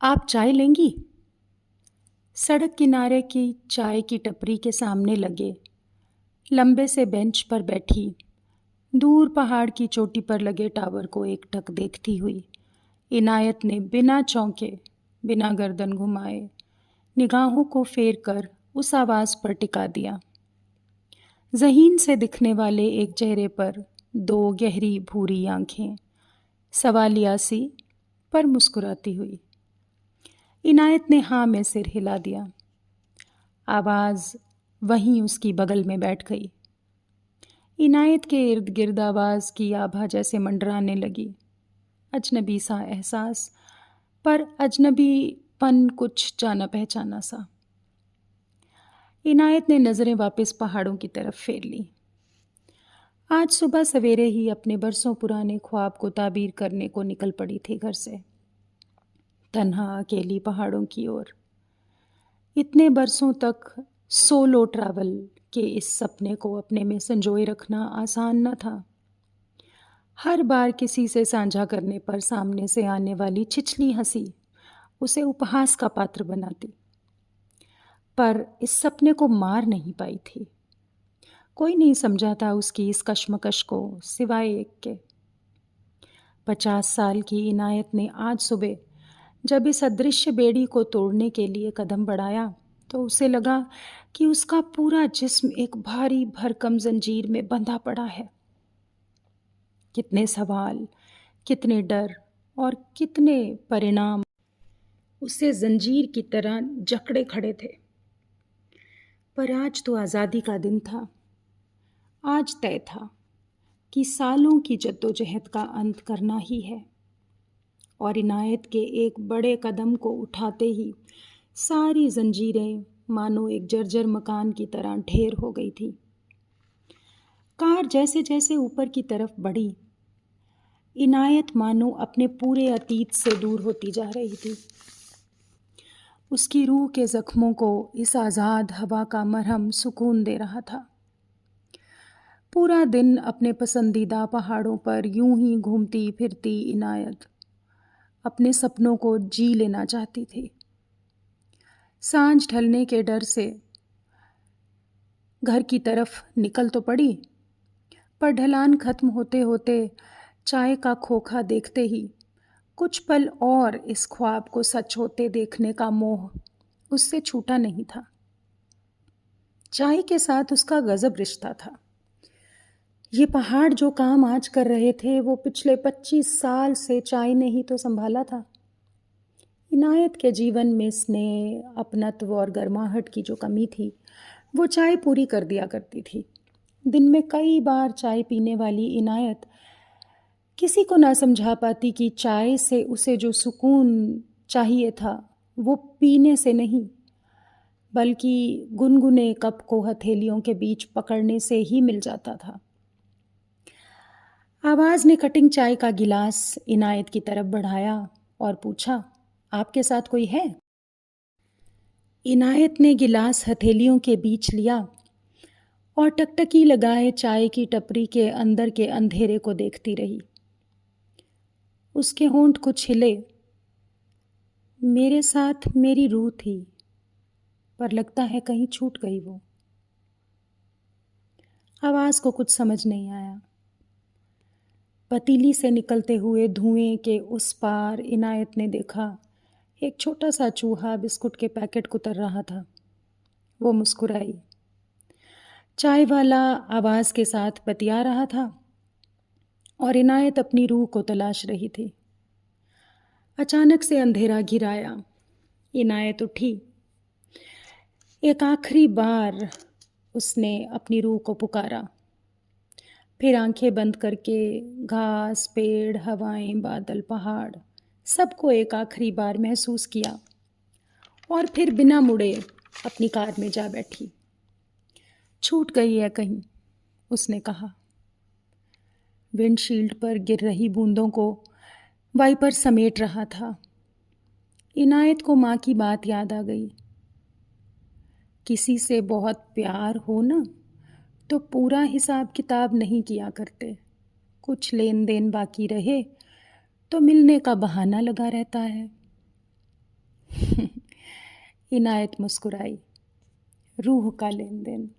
आप चाय लेंगी? सड़क किनारे की चाय की टपरी के सामने लगे लंबे से बेंच पर बैठी दूर पहाड़ की चोटी पर लगे टावर को एकटक देखती हुई इनायत ने बिना चौंके, बिना गर्दन घुमाए निगाहों को फेर कर उस आवाज पर टिका दिया। ज़हीन से दिखने वाले एक चेहरे पर दो गहरी भूरी आंखें, सवालिया सी पर मुस्कुराती हुई। इनायत ने हाँ में सिर हिला दिया। आवाज़ वहीं उसकी बगल में बैठ गई। इनायत के इर्द गिर्द आवाज़ की आभा जैसे मंडराने लगी। अजनबी सा एहसास, पर अजनबीपन कुछ जाना पहचाना सा। इनायत ने नज़रें वापस पहाड़ों की तरफ फेर ली। आज सुबह सवेरे ही अपने बरसों पुराने ख्वाब को ताबीर करने को निकल पड़ी थी घर से, तन्हा अकेली पहाड़ों की ओर। इतने बरसों तक सोलो ट्रैवल के इस सपने को अपने में संजोए रखना आसान न था। हर बार किसी से साझा करने पर सामने से आने वाली छिछली हंसी उसे उपहास का पात्र बनाती, पर इस सपने को मार नहीं पाई थी। कोई नहीं समझा था उसकी इस कश्मकश को सिवाय एक के। 50 साल की इनायत ने आज सुबह जब इस अदृश्य बेड़ी को तोड़ने के लिए कदम बढ़ाया तो उसे लगा कि उसका पूरा जिस्म एक भारी भरकम जंजीर में बंधा पड़ा है। कितने सवाल, कितने डर और कितने परिणाम उसे जंजीर की तरह जकड़े खड़े थे। पर आज तो आज़ादी का दिन था। आज तय था कि सालों की जद्दोजहद का अंत करना ही है। और इनायत के एक बड़े कदम को उठाते ही सारी जंजीरें मानो एक जर्जर मकान की तरह ढेर हो गई थी। कार जैसे जैसे ऊपर की तरफ बढ़ी, इनायत मानो अपने पूरे अतीत से दूर होती जा रही थी। उसकी रूह के जख्मों को इस आज़ाद हवा का मरहम सुकून दे रहा था। पूरा दिन अपने पसंदीदा पहाड़ों पर यूं ही घूमती फिरती इनायत अपने सपनों को जी लेना चाहती थी। सांझ ढलने के डर से घर की तरफ निकल तो पड़ी, पर ढलान खत्म होते होते चाय का खोखा देखते ही कुछ पल और इस ख्वाब को सच होते देखने का मोह उससे छूटा नहीं था। चाय के साथ उसका गजब रिश्ता था। ये पहाड़ जो काम आज कर रहे थे वो पिछले 25 साल से चाय ने ही तो संभाला था। इनायत के जीवन में स्नेह, अपनत्व और गर्माहट की जो कमी थी वो चाय पूरी कर दिया करती थी। दिन में कई बार चाय पीने वाली इनायत किसी को ना समझा पाती कि चाय से उसे जो सुकून चाहिए था वो पीने से नहीं, बल्कि गुनगुने कप को हथेलियों के बीच पकड़ने से ही मिल जाता था। आवाज़ ने कटिंग चाय का गिलास इनायत की तरफ बढ़ाया और पूछा, आपके साथ कोई है? इनायत ने गिलास हथेलियों के बीच लिया और टकटकी लगाए चाय की टपरी के अंदर के अंधेरे को देखती रही। उसके होंठ कुछ हिले। मेरे साथ मेरी रूह थी, पर लगता है कहीं छूट गई वो। आवाज़ को कुछ समझ नहीं आया। पतीली से निकलते हुए धुएं के उस पार इनायत ने देखा एक छोटा सा चूहा बिस्कुट के पैकेट कुतर रहा था। वो मुस्कुराई। चाय वाला आवाज़ के साथ बतिया रहा था और इनायत अपनी रूह को तलाश रही थी। अचानक से अंधेरा घिर आया। इनायत उठी। एक आखिरी बार उसने अपनी रूह को पुकारा। फिर आंखें बंद करके घास, पेड़, हवाएं, बादल, पहाड़ सबको एक आखिरी बार महसूस किया और फिर बिना मुड़े अपनी कार में जा बैठी। छूट गई है कहीं, उसने कहा। विंडशील्ड पर गिर रही बूंदों को वाइपर समेट रहा था। इनायत को माँ की बात याद आ गई। किसी से बहुत प्यार हो ना तो पूरा हिसाब किताब नहीं किया करते। कुछ लेन देन बाकी रहे तो मिलने का बहाना लगा रहता है। इनायत मुस्कुराई। रूह का लेन देन।